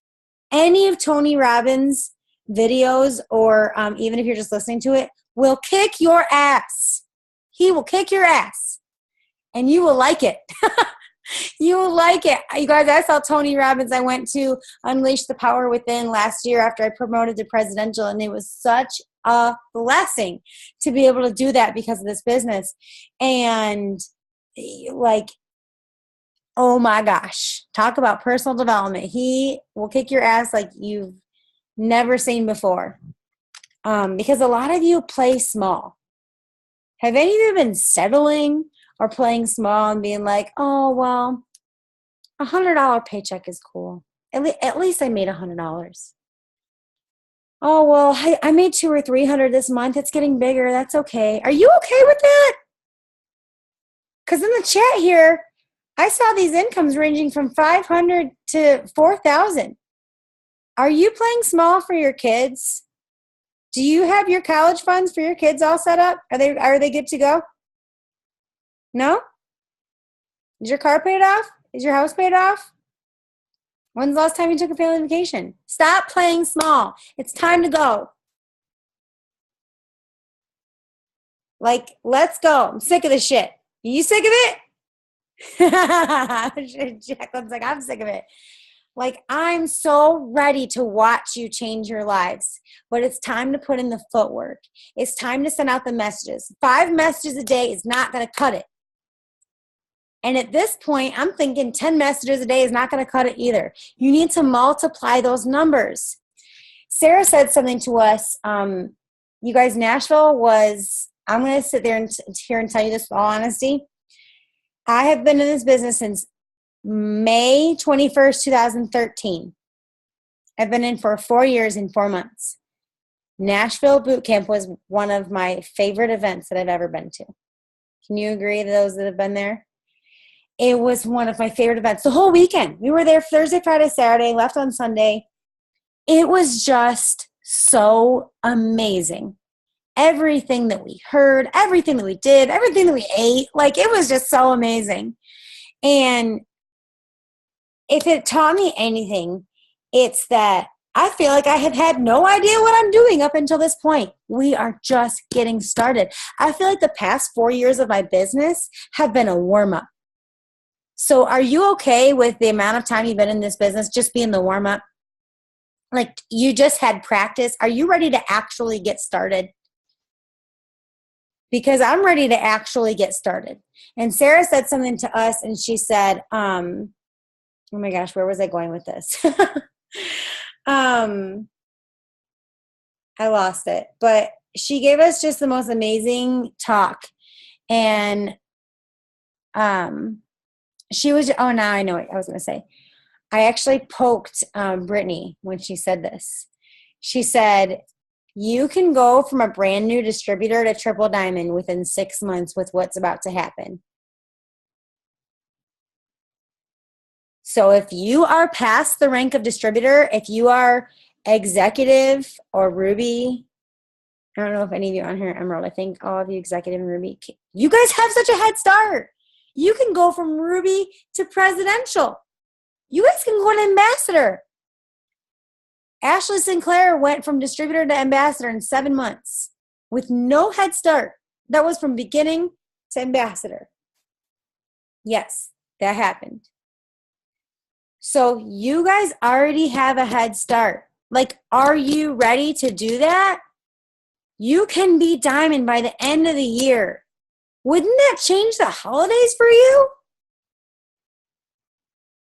Any of Tony Robbins' videos, or even if you're just listening to it, will kick your ass. He will kick your ass and you will like it. You like it. You guys, I saw Tony Robbins. I went to Unleash the Power Within last year after I promoted to presidential, and it was such a blessing to be able to do that because of this business. And like, oh my gosh, talk about personal development. He will kick your ass like you've never seen before. Because a lot of you play small. Have any of you been settling or playing small and being like, oh, well, $100 paycheck is cool. At least I made $100. Oh, well, I made 200 or 300 this month. It's getting bigger. That's okay. Are you okay with that? Because in the chat here, I saw these incomes ranging from 500 to 4,000. Are you playing small for your kids? Do you have your college funds for your kids all set up? Are they good to go? No? Is your car paid off? Is your house paid off? When's the last time you took a family vacation? Stop playing small. It's time to go. Like, let's go. I'm sick of this shit. Are you sick of it? Jacqueline's like, I'm sick of it. Like, I'm so ready to watch you change your lives. But it's time to put in the footwork. It's time to send out the messages. 5 messages a day is not going to cut it. And at this point, I'm thinking 10 messages a day is not going to cut it either. You need to multiply those numbers. Sarah said something to us. You guys, Nashville was, I'm going to sit there and here and tell you this with all honesty. I have been in this business since May 21st, 2013. I've been in for 4 years and 4 months. Nashville Boot Camp was one of my favorite events that I've ever been to. Can you agree, those that have been there? It was one of my favorite events. The whole weekend. We were there Thursday, Friday, Saturday, left on Sunday. It was just so amazing. Everything that we heard, everything that we did, everything that we ate, like it was just so amazing. And if it taught me anything, it's that I feel like I have had no idea what I'm doing up until this point. We are just getting started. I feel like the past 4 years of my business have been a warm-up. So are you okay with the amount of time you've been in this business just being the warm-up? Like you just had practice. Are you ready to actually get started? Because I'm ready to actually get started. And Sarah said something to us and she said, oh my gosh, where was I going with this? I lost it. But she gave us just the most amazing talk. And she was, oh, now I know what I was going to say. I actually poked Brittany when she said this. She said, you can go from a brand new distributor to Triple Diamond within 6 months with what's about to happen. So if you are past the rank of distributor, if you are executive or Ruby, I don't know if any of you on here, Emerald, I think all of you executive and Ruby, you guys have such a head start. You can go from Ruby to presidential. You guys can go to ambassador. Ashley Sinclair went from distributor to ambassador in 7 months with no head start. That was from beginning to ambassador. Yes, that happened. So you guys already have a head start. Like, are you ready to do that? You can be diamond by the end of the year. Wouldn't that change the holidays for you?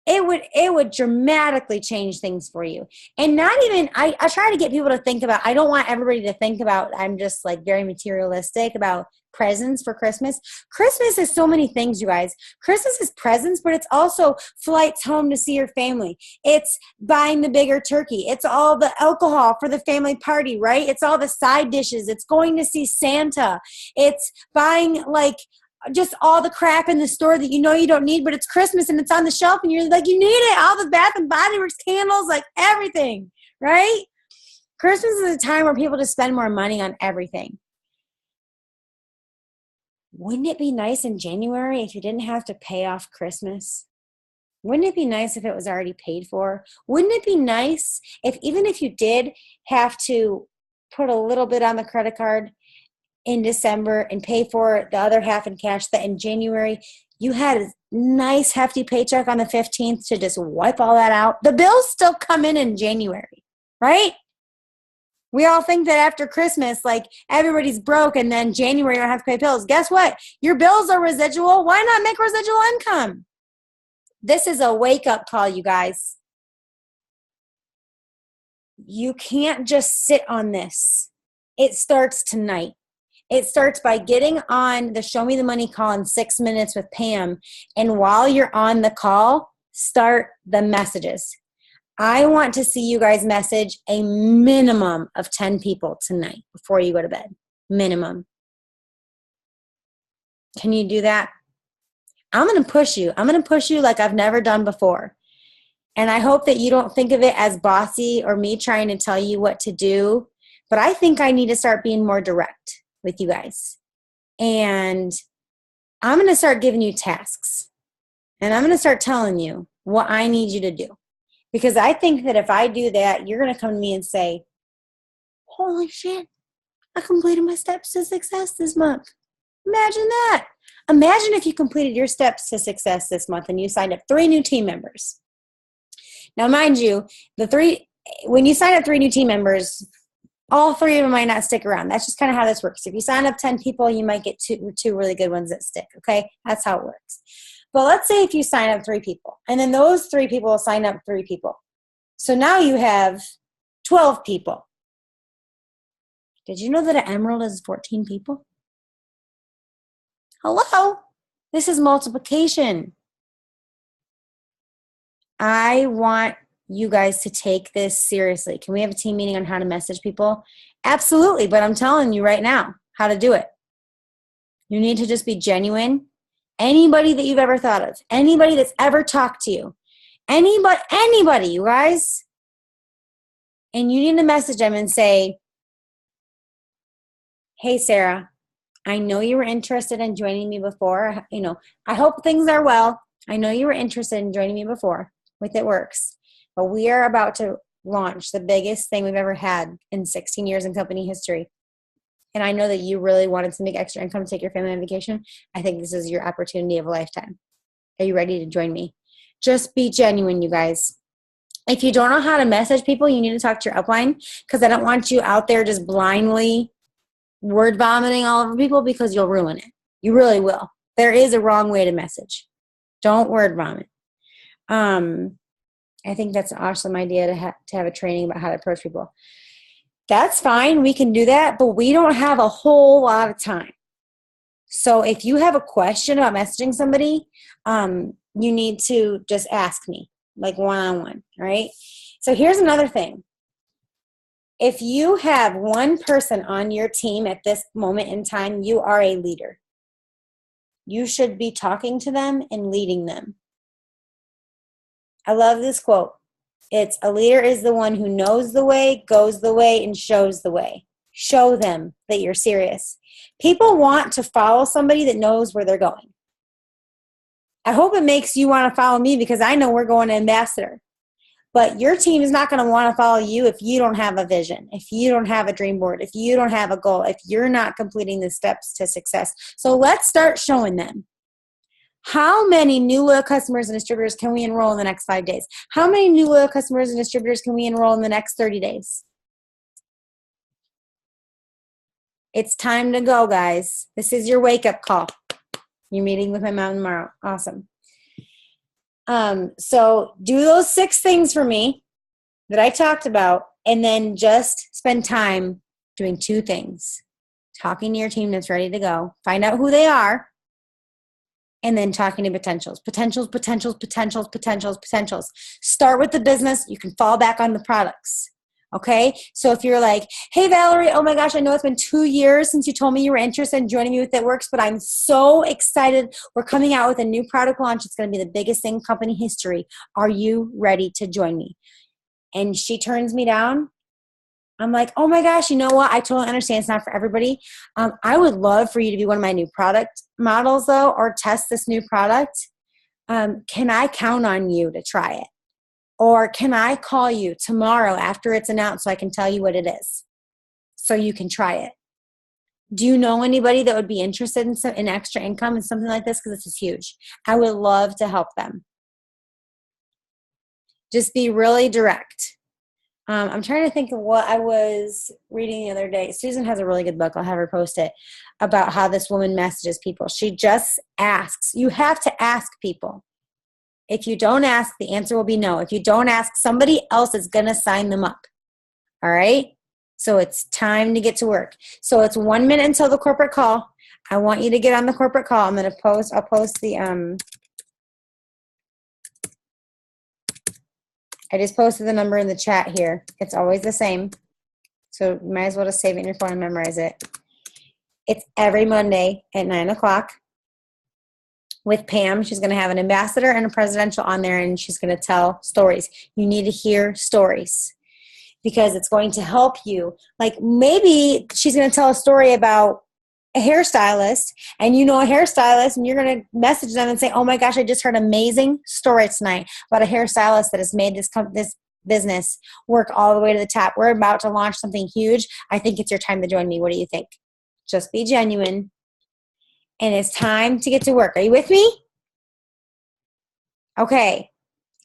It would dramatically change things for you. And not even, I try to get people to think about, I don't want everybody to think about, I'm just like very materialistic about presents for Christmas. Christmas is so many things, you guys. Christmas is presents, but it's also flights home to see your family. It's buying the bigger turkey. It's all the alcohol for the family party, right? It's all the side dishes. It's going to see Santa. It's buying like just all the crap in the store that you know you don't need, but it's Christmas and it's on the shelf and you're like, you need it. All the Bath and Body Works candles, like everything, right? Christmas is a time where people just spend more money on everything. Wouldn't it be nice in January if you didn't have to pay off Christmas? Wouldn't it be nice if it was already paid for? Wouldn't it be nice if even if you did have to put a little bit on the credit card in December and pay for the other half in cash, that in January You had a nice hefty paycheck on the 15th to just wipe all that out. The bills still come in January, right? We all think that after Christmas, like everybody's broke and then January you don't have to pay bills. Guess what? Your bills are residual. Why not make residual income? This is a wake-up call, you guys. You can't just sit on this. It starts tonight. It starts by getting on the Show Me the Money call in 6 minutes with Pam. And while you're on the call, start the messages. I want to see you guys message a minimum of 10 people tonight before you go to bed. Minimum. Can you do that? I'm going to push you. I'm going to push you like I've never done before. And I hope that you don't think of it as bossy or me trying to tell you what to do. But I think I need to start being more direct with you guys. And I'm going to start giving you tasks. And I'm going to start telling you what I need you to do. Because I think that if I do that, you're going to come to me and say, holy shit, I completed my steps to success this month. Imagine that. Imagine if you completed your steps to success this month and you signed up 3 new team members. Now, mind you, when you sign up 3 new team members, all 3 of them might not stick around. That's just kind of how this works. If you sign up 10 people, you might get two really good ones that stick, okay? That's how it works. But let's say if you sign up 3 people, and then those 3 people will sign up 3 people. So now you have 12 people. Did you know that an emerald is 14 people? Hello? This is multiplication. I want you guys to take this seriously. Can we have a team meeting on how to message people? Absolutely, but I'm telling you right now how to do it. You need to just be genuine. Anybody that you've ever thought of, anybody that's ever talked to you, anybody, you guys, and you need to message them and say, hey, Sarah, I know you were interested in joining me before. I hope things are well. I know you were interested in joining me before with It Works, but we are about to launch the biggest thing we've ever had in 16 years in company history. And I know that you really wanted to make extra income to take your family on vacation. I think this is your opportunity of a lifetime. Are you ready to join me? Just be genuine, you guys. If you don't know how to message people, you need to talk to your upline, because I don't want you out there just blindly word vomiting all over people, because you'll ruin it. You really will. There is a wrong way to message. Don't word vomit. I think that's an awesome idea to have a training about how to approach people. That's fine. We can do that, but we don't have a whole lot of time. So if you have a question about messaging somebody, you need to just ask me, like one-on-one, right? So here's another thing. If you have one person on your team at this moment in time, you are a leader. You should be talking to them and leading them. I love this quote. It's, a leader is the one who knows the way, goes the way, and shows the way. Show them that you're serious. People want to follow somebody that knows where they're going. I hope it makes you want to follow me, because I know we're going to Ambassador. But your team is not going to want to follow you if you don't have a vision, if you don't have a dream board, if you don't have a goal, if you're not completing the steps to success. So let's start showing them. How many new loyal customers and distributors can we enroll in the next 5 days? How many new loyal customers and distributors can we enroll in the next 30 days? It's time to go, guys. This is your wake-up call. You're meeting with my mom tomorrow. Awesome. So do those 6 things for me that I talked about, and then just spend time doing 2 things. Talking to your team that's ready to go. Find out who they are. And then talking to potentials. Potentials. Start with the business. You can fall back on the products. Okay? So if you're like, hey, Valerie, oh my gosh, I know it's been 2 years since you told me you were interested in joining me with It Works, but I'm so excited. We're coming out with a new product launch. It's going to be the biggest thing in company history. Are you ready to join me? And she turns me down. I'm like, oh my gosh, you know what? I totally understand it's not for everybody. I would love for you to be one of my new product models, though, or test this new product. Can I count on you to try it? Or can I call you tomorrow after it's announced so I can tell you what it is, so you can try it? Do you know anybody that would be interested in extra income and something like this? Because this is huge. I would love to help them. Just be really direct. I'm trying to think of what I was reading the other day. Susan has a really good book. I'll have her post it about how this woman messages people. She just asks. You have to ask people. If you don't ask, the answer will be no. If you don't ask, somebody else is going to sign them up. All right? So it's time to get to work. So it's 1 minute until the corporate call. I want you to get on the corporate call. I'll post the, I just posted the number in the chat here. It's always the same. So you might as well just save it in your phone and memorize it. It's every Monday at 9 o'clock with Pam. She's going to have an ambassador and a presidential on there, and she's going to tell stories. You need to hear stories because it's going to help you. Like maybe she's going to tell a story about a hairstylist, and you know a hairstylist, and you're going to message them and say, oh my gosh, I just heard an amazing story tonight about a hairstylist that has made this business work all the way to the top. We're about to launch something huge. I think it's your time to join me. What do you think? Just be genuine. And it's time to get to work. Are you with me? Okay.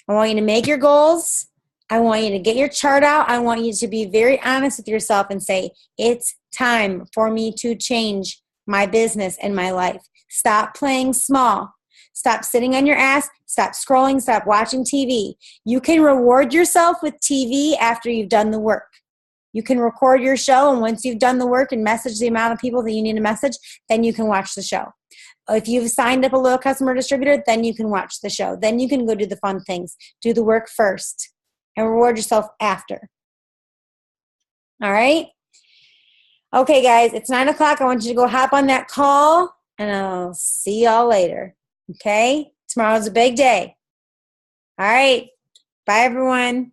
I want you to make your goals. I want you to get your chart out. I want you to be very honest with yourself and say, it's time for me to change my business and my life. Stop playing small. Stop sitting on your ass. Stop scrolling. Stop watching TV. You can reward yourself with TV after you've done the work. You can record your show, and once you've done the work and message the amount of people that you need to message, then you can watch the show. If you've signed up a loyal customer distributor, then you can watch the show. Then you can go do the fun things. Do the work first and reward yourself after. All right? Okay, guys, it's 9 o'clock. I want you to go hop on that call, and I'll see y'all later. Okay? Tomorrow's a big day. All right. Bye, everyone.